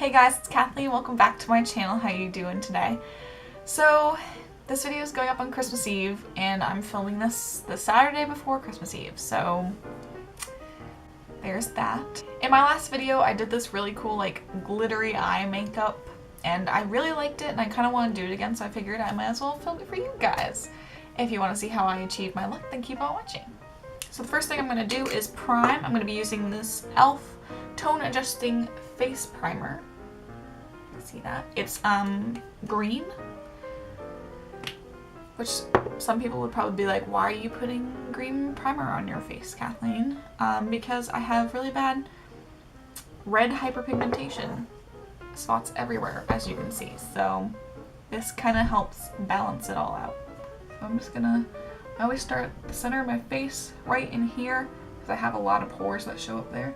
Hey guys, it's Kathleen. Welcome back to my channel. How you doing today? So this video is going up on Christmas Eve and I'm filming this the Saturday before Christmas Eve. So there's that. In my last video I did this really cool like glittery eye makeup and I really liked it and I kind of want to do it again, so I figured I might as well film it for you guys. If you want to see how I achieve my look, then keep on watching. So the first thing I'm going to do is prime. I'm going to be using this e.l.f. Tone Adjusting Face Primer. You can see that. It's green, which some people would probably be like, why are you putting green primer on your face, Kathleen? Because I have really bad red hyperpigmentation spots everywhere, as you can see. So this kind of helps balance it all out. So I'm just gonna, I always start at the center of my face, right in here, because I have a lot of pores that show up there.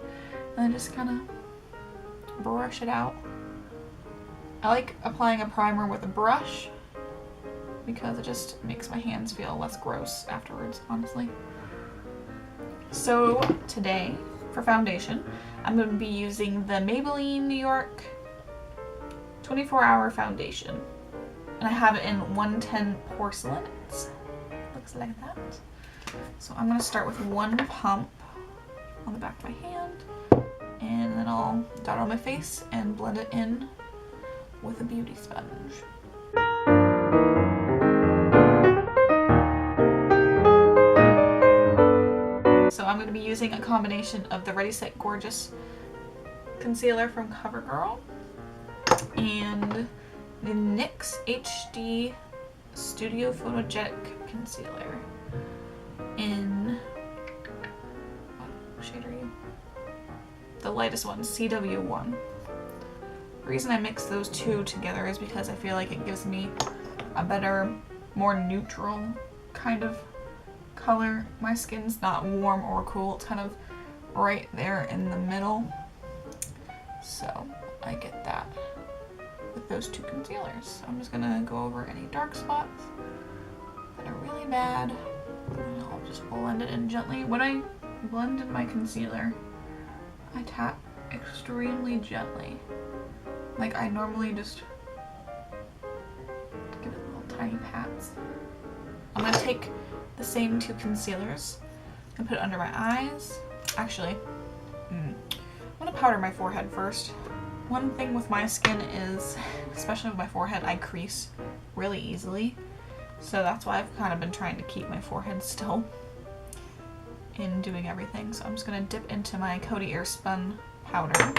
And then just kind of brush it out. I like applying a primer with a brush because it just makes my hands feel less gross afterwards, honestly. So today, for foundation, I'm going to be using the Maybelline New York 24-Hour Foundation. And I have it in 110 Porcelain. It looks like that. So I'm going to start with one pump on the back of my hand. And then I'll dot it on my face and blend it in with a beauty sponge. So I'm going to be using a combination of the Ready Set Gorgeous concealer from Covergirl and the NYX HD Studio Photogenic concealer in, what shade are you? The lightest one, CW1. The reason I mix those two together is because I feel like it gives me a better, more neutral kind of color. My skin's not warm or cool, it's kind of right there in the middle. So I get that with those two concealers. So I'm just gonna go over any dark spots that are really bad. And I'll just blend it in gently. When I blend in my concealer, I tap extremely gently. Like I normally just give it little tiny pats. I'm gonna take the same two concealers and put it under my eyes. Actually, I'm gonna powder my forehead first. One thing with my skin is, especially with my forehead, I crease really easily. So that's why I've kind of been trying to keep my forehead still in doing everything. So I'm just gonna dip into my Coty Airspun powder,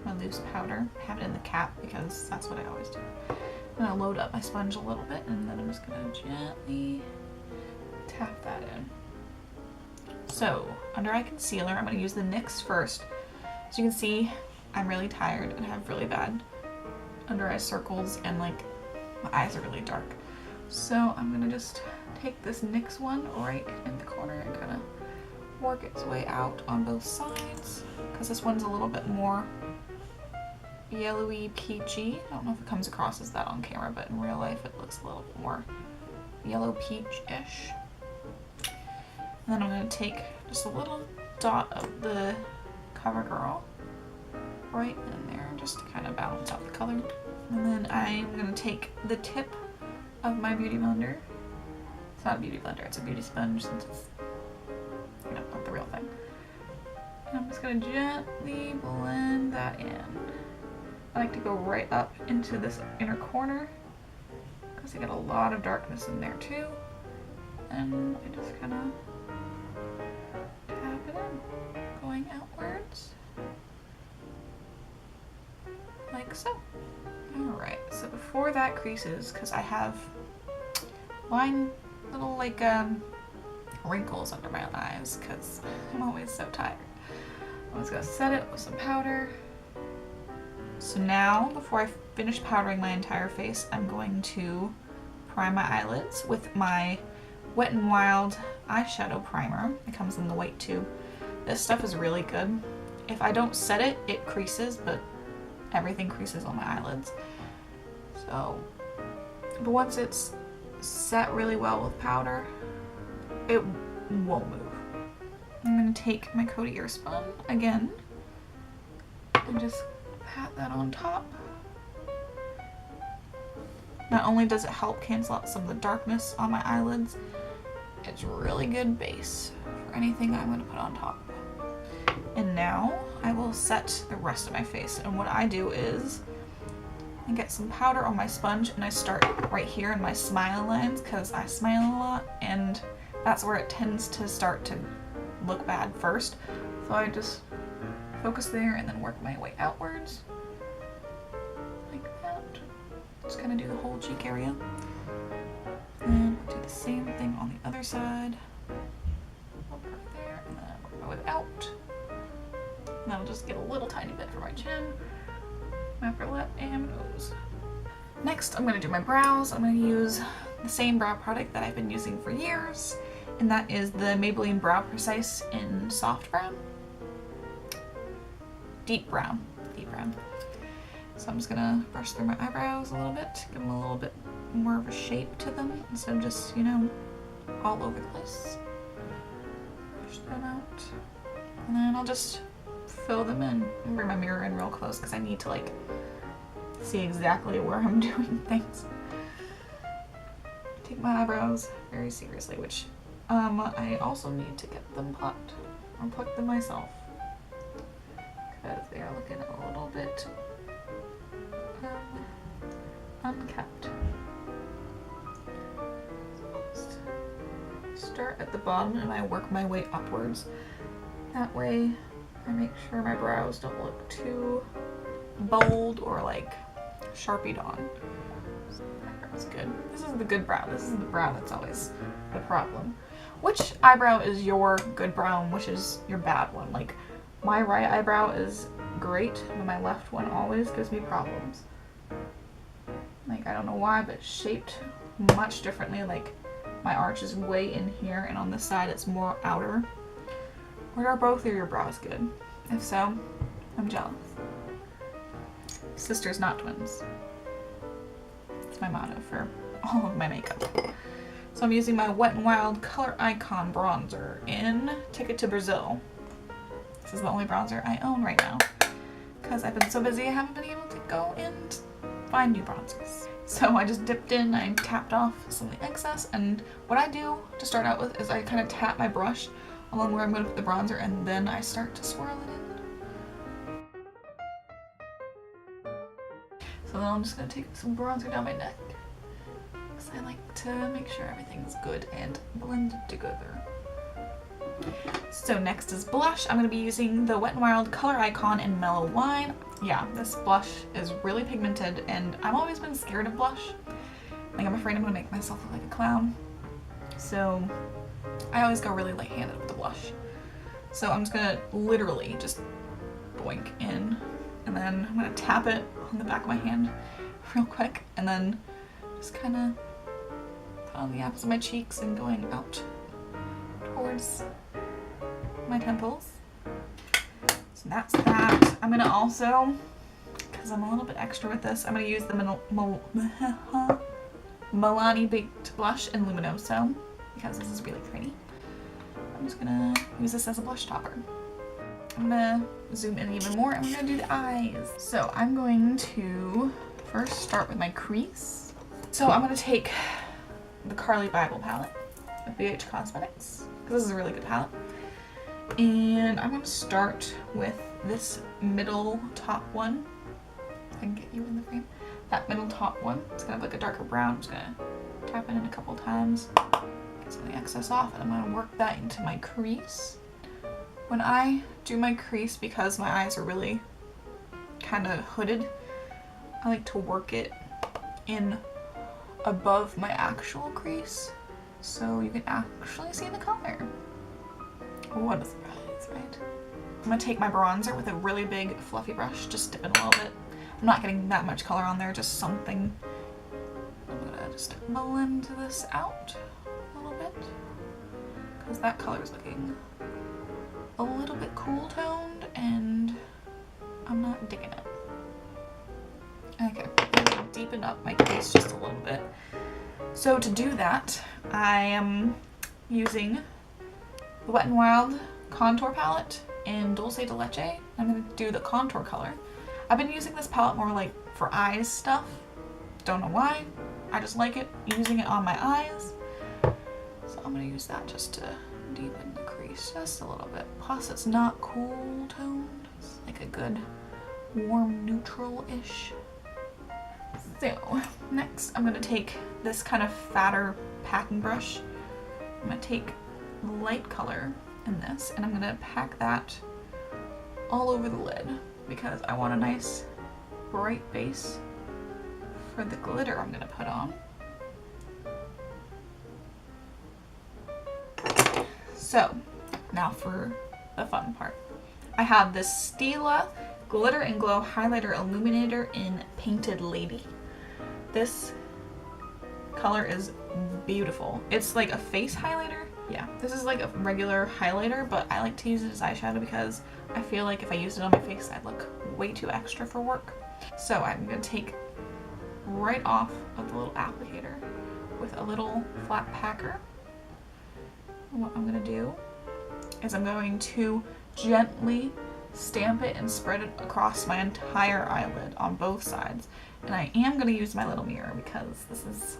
my loose powder. I have it in the cap because that's what I always do. I'm gonna load up my sponge a little bit and then I'm just gonna gently tap that in. So under eye concealer, I'm gonna use the NYX first. As you can see, I'm really tired and have really bad under eye circles and like my eyes are really dark. So I'm gonna just take this NYX one right in the corner and kind of work its way out on both sides, because this one's a little bit more yellowy peachy. I don't know if it comes across as that on camera, but in real life it looks a little bit more yellow peach-ish. And then I'm going to take just a little dot of the Covergirl right in there just to kind of balance out the color. And then I'm going to take the tip of my beauty blender. It's not a beauty blender, it's a beauty sponge since it's, you know, not the real thing. And I'm just going to gently blend that in. I like to go right up into this inner corner because I get a lot of darkness in there too. And I just kind of tap it in, going outwards, like so. Alright, so before that creases, because I have little like wrinkles under my eyes because I'm always so tired. I'm just gonna set it with some powder. So now, before I finish powdering my entire face, I'm going to prime my eyelids with my Wet n Wild eyeshadow primer. It comes in the white tube. This stuff is really good. If I don't set it, it creases, but everything creases on my eyelids. So, but once it's set really well with powder, it won't move. I'm going to take my Coty Airspun again and just pat that on top. Not only does it help cancel out some of the darkness on my eyelids, it's really good base for anything I'm going to put on top. And now I will set the rest of my face. And what I do is I get some powder on my sponge and I start right here in my smile lines because I smile a lot and that's where it tends to start to look bad first. So I just focus there and then work my way outwards like that. Just kind of do the whole cheek area. And do the same thing on the other side. Up right there and then work my way out. And that'll just get a little tiny bit for my chin, my upper lip, and nose. Next, I'm going to do my brows. I'm going to use the same brow product that I've been using for years, and that is the Maybelline Brow Precise in Soft Brown. Deep brown. Deep brown. So I'm just going to brush through my eyebrows a little bit, give them a little bit more of a shape to them instead of just, you know, all over the place. Brush them out. And then I'll just fill them in. I'll bring my mirror in real close because I need to like see exactly where I'm doing things. Take my eyebrows very seriously, which I also need to get them plucked. I'll pluck them myself because they are looking a little bit unkept. So start at the bottom and I work my way upwards. That way I make sure my brows don't look too bold or like sharpied on. So that brow is good. This is the good brow. This is the brow that's always the problem. Which eyebrow is your good brow and which is your bad one? Like my right eyebrow is great, but my left one always gives me problems. Like I don't know why, but it's shaped much differently. Like my arch is way in here and on this side it's more outer. Or are both of your brows good? If so, I'm jealous. Sisters, not twins. That's my motto for all of my makeup. So I'm using my Wet n Wild Color Icon bronzer in Ticket to Brazil. This is the only bronzer I own right now because I've been so busy I haven't been able to go and find new bronzers. So I just dipped in, I tapped off some of the excess, and what I do to start out with is I kind of tap my brush along where I'm going to put the bronzer and then I start to swirl it in. So then I'm just going to take some bronzer down my neck because I like to make sure everything's good and blended together. So next is blush. I'm going to be using the Wet n Wild Color Icon in Mellow Wine. Yeah, this blush is really pigmented and I've always been scared of blush. Like I'm afraid I'm going to make myself look like a clown. So I always go really light-handed with the blush. So I'm just gonna literally just boink in and then I'm gonna tap it on the back of my hand real quick and then just kind of put on the apples of my cheeks and going out towards my temples. So that's that. I'm gonna also, because I'm a little bit extra with this, I'm gonna use the Milani Baked Blush in Luminoso because this is really pretty. I'm just gonna use this as a blush topper. I'm gonna zoom in even more and we're gonna do the eyes. So I'm going to first start with my crease. So I'm gonna take the Carli Bybel palette with BH Cosmetics because this is a really good palette. And I'm gonna start with this middle top one. If I can get you in the frame. That middle top one. It's gonna have like a darker brown. I'm just gonna tap it in a couple times. Get some of the excess off and I'm going to work that into my crease. When I do my crease, because my eyes are really kind of hooded, I like to work it in above my actual crease so you can actually see the color. What a surprise, right? I'm going to take my bronzer with a really big fluffy brush, just dip it a little bit. I'm not getting that much color on there, just something. I'm going to just blend this out because that color is looking a little bit cool toned and I'm not digging it. Okay, I'm gonna deepen up my crease just a little bit. So to do that, I am using the Wet n Wild contour palette in Dulce de Leche. I'm going to do the contour color. I've been using this palette more like for eyes stuff. Don't know why. I just like it, using it on my eyes. So I'm gonna use that just to deepen the crease just a little bit. Plus it's not cool toned. It's like a good warm neutral-ish. So next I'm gonna take this kind of fatter packing brush. I'm gonna take light color in this and I'm gonna pack that all over the lid because I want a nice bright base for the glitter I'm gonna put on. So now for the fun part. I have this Stila Glitter and Glow Highlighter Illuminator in Painted Lady. This color is beautiful. It's like a face highlighter. Yeah, this is like a regular highlighter, but I like to use it as eyeshadow because I feel like if I used it on my face, I'd look way too extra for work. So I'm gonna take right off of the little applicator with a little flat packer. And what I'm gonna do is I'm going to gently stamp it and spread it across my entire eyelid on both sides. And I am gonna use my little mirror because this is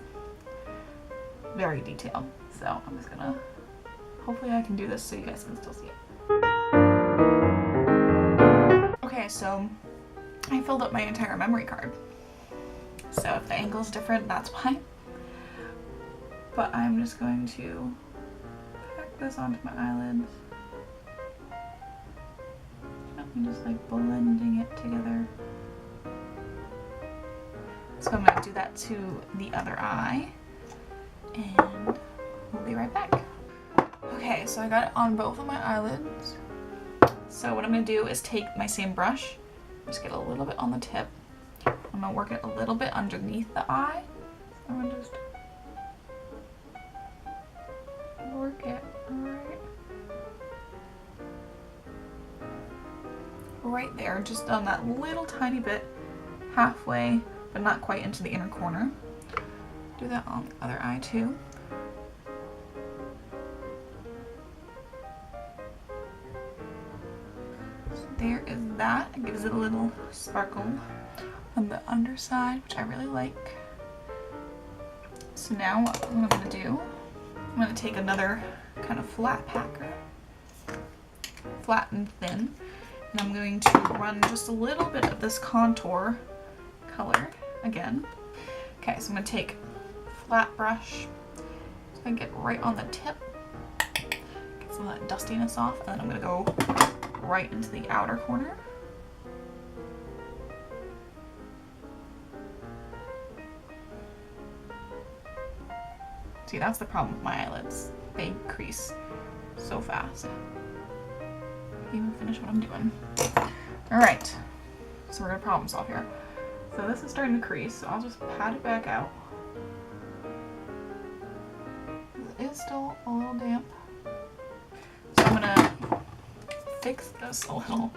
very detailed. So I'm just gonna, hopefully I can do this so you guys can still see it. Okay, so I filled up my entire memory card. So if the angle's different, that's why. But I'm just going to pack this onto my eyelids. I'm just like blending it together. So I'm going to do that to the other eye. And we'll be right back. Okay, so I got it on both of my eyelids. So what I'm going to do is take my same brush, just get a little bit on the tip. I'm going to work it a little bit underneath the eye. So I'm going to just work it right there, just on that little tiny bit, halfway, but not quite into the inner corner. Do that on the other eye too. So there is that. It gives it a little sparkle on the underside, which I really like. So now what I'm going to do, I'm going to take another kind of flat packer, flat and thin, and I'm going to run just a little bit of this contour color again. Okay, so I'm going to take a flat brush, just going to get right on the tip, get some of that dustiness off, and then I'm going to go right into the outer corner. See, that's the problem with my eyelids. They crease so fast. Can't even finish what I'm doing. Alright, so we're gonna problem solve here. So this is starting to crease, so I'll just pat it back out. It is still a little damp. So I'm gonna fix this a little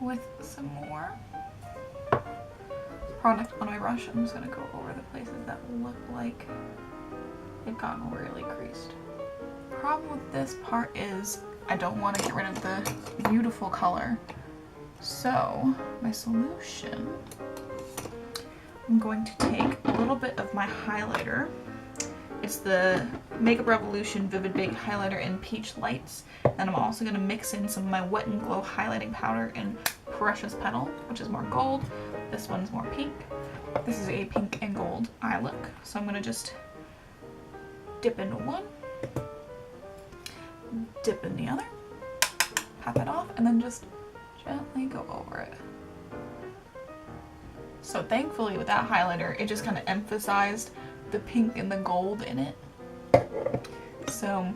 with some more product on my brush. I'm just going to go over the places that look like they've gotten really creased. The problem with this part is I don't want to get rid of the beautiful color. So my solution, I'm going to take a little bit of my highlighter. It's the Makeup Revolution Vivid Big Highlighter in Peach Lights. And I'm also going to mix in some of my Wet n Glow highlighting powder in Precious Petal, which is more gold. This one's more pink. This is a pink and gold eye look. So I'm going to just dip into one, dip in the other, pat that off, and then just gently go over it. So thankfully with that highlighter, it just kind of emphasized the pink and the gold in it. So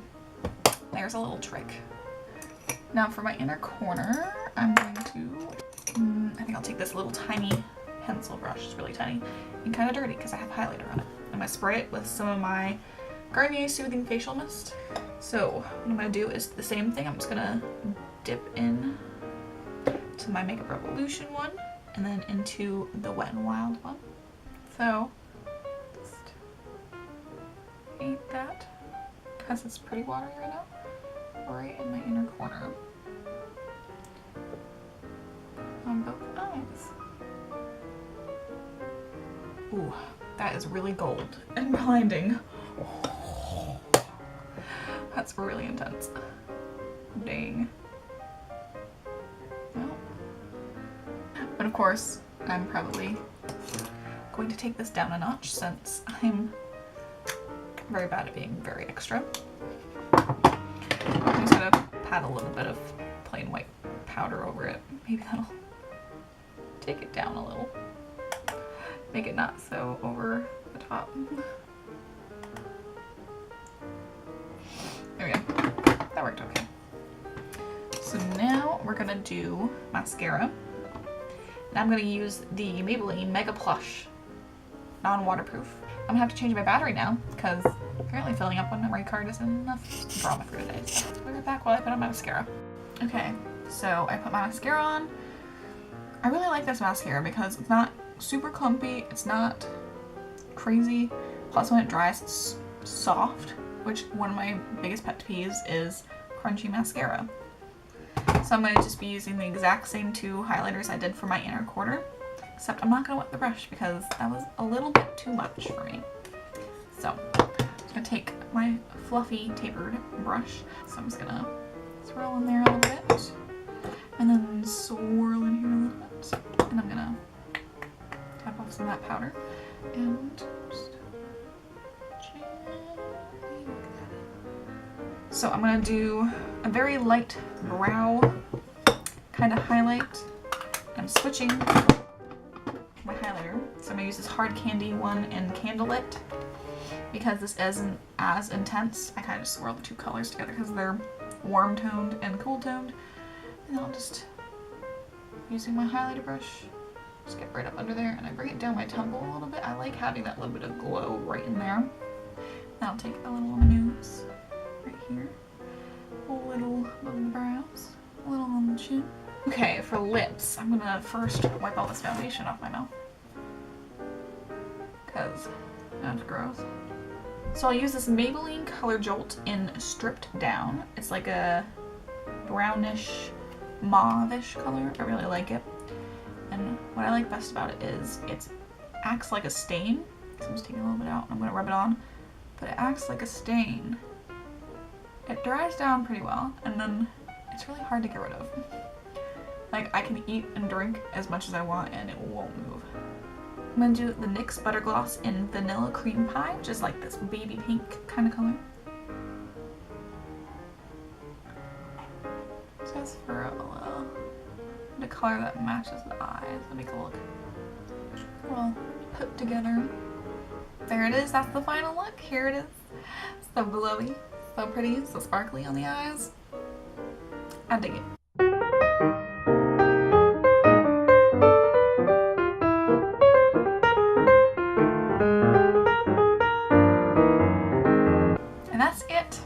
there's a little trick. Now for my inner corner, I'm going to, I think I'll take this little tiny pencil brush, it's really tiny and kind of dirty because I have highlighter on it. I'm going to spray it with some of my Garnier Soothing Facial Mist. So what I'm going to do is the same thing. I'm just going to dip in to my Makeup Revolution one and then into the Wet n Wild one. So just paint that because it's pretty watery right now, right in my inner corner. on both eyes. Ooh, that is really gold and blinding. That's really intense. Dang. Well. But of course, I'm probably going to take this down a notch since I'm very bad at being very extra. I'm just gonna pat a little bit of plain white powder over it. Maybe that'll take it down a little. Make it not so over the top. There we go. That worked okay. So now we're gonna do mascara. And I'm gonna use the Maybelline Mega Plush non-waterproof. I'm gonna have to change my battery now because apparently filling up one memory card isn't enough drama for today. So let's be right back while I put on my mascara. Okay, so I put my mascara on. I really like this mascara because it's not super clumpy, it's not crazy. Plus when it dries, it's soft, which one of my biggest pet peeves is crunchy mascara. So I'm going to just be using the exact same two highlighters I did for my inner quarter, except I'm not going to wet the brush because that was a little bit too much for me. So I'm just going to take my fluffy tapered brush. So I'm just going to swirl in there a little bit and then swirl in here a little bit. And I'm going to tap off some of that powder and just gently work that in. So I'm going to do a very light brow kind of highlight. I'm switching my highlighter. So I'm going to use this Hard Candy one in Candlelit because this isn't as intense. I kind of just swirl the two colors together because they're warm toned and cool toned. And then I'll just, using my highlighter brush, just get right up under there and I bring it down my temple a little bit. I like having that little bit of glow right in there. Then I'll take a little Luminoso right here. A little above the brows, a little on the chin. Okay, for lips, I'm gonna first wipe all this foundation off my mouth because that's gross. So I'll use this Maybelline Color Jolt in Stripped Down. It's like a brownish, mauve-ish color. I really like it. And what I like best about it is it acts like a stain. So I'm just taking a little bit out. I'm gonna rub it on, but it acts like a stain. It dries down pretty well, and then it's really hard to get rid of. Like, I can eat and drink as much as I want, and it won't move. I'm gonna do the NYX Butter Gloss in Vanilla Cream Pie, which is like this baby pink kind of color. Just for the color that matches the eyes. Let me go look. Well, put together. There it is. That's the final look. Here it is. So glowy. So pretty, so sparkly on the eyes. I dig it. And that's it.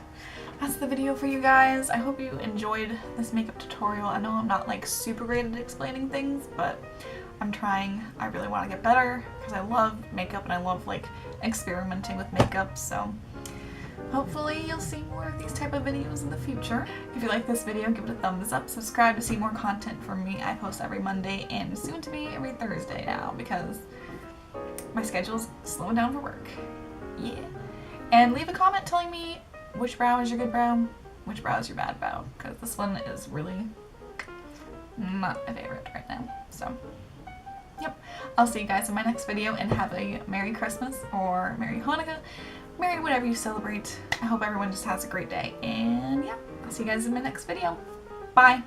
That's the video for you guys. I hope you enjoyed this makeup tutorial. I know I'm not like super great at explaining things, but I'm trying. I really want to get better because I love makeup and I love like experimenting with makeup, so hopefully you'll see more of these type of videos in the future. If you like this video, give it a thumbs up. Subscribe to see more content from me. I post every Monday and soon to be every Thursday now because my schedule's slowing down for work. Yeah. And leave a comment telling me which brow is your good brow, which brow is your bad brow, because this one is really not my favorite right now. So, yep. I'll see you guys in my next video and have a Merry Christmas or Merry Hanukkah. Merry whatever you celebrate. I hope everyone just has a great day. And yeah, I'll see you guys in my next video. Bye!